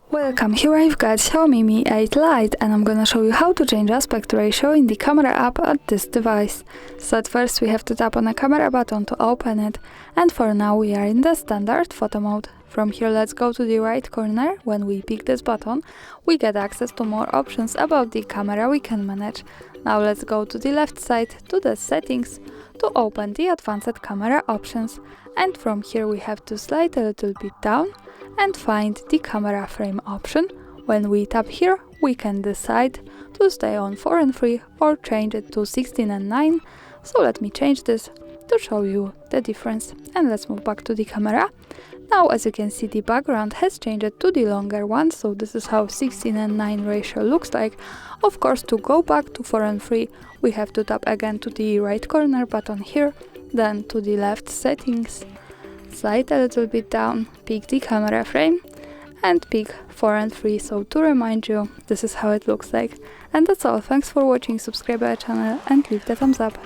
Welcome, here I've got XIAOMI Mi 8 Lite and I'm gonna show you how to change aspect ratio in the camera app at this device. So at first we have to tap on the camera button to open it, and for now we are in the standard photo mode. From here let's go to the right corner. When we pick this button we get access to more options about the camera we can manage. Now let's go to the left side to the settings to open the advanced camera options, and from here we have to slide a little bit down and find the camera frame option. When we tap here we can decide to stay on 4:3 or change it to 16:9. So let me change this to show you the difference, and let's move back to the camera. Now as you can see the background has changed to the longer one, so this is how 16:9 ratio looks like. Of course, to go back to 4:3 we have to tap again to the right corner button here, then to the left settings, slide a little bit down, pick the camera frame and pick 4:3. So to remind you, this is how it looks like. And that's all. Thanks for watching, subscribe our channel and leave the thumbs up.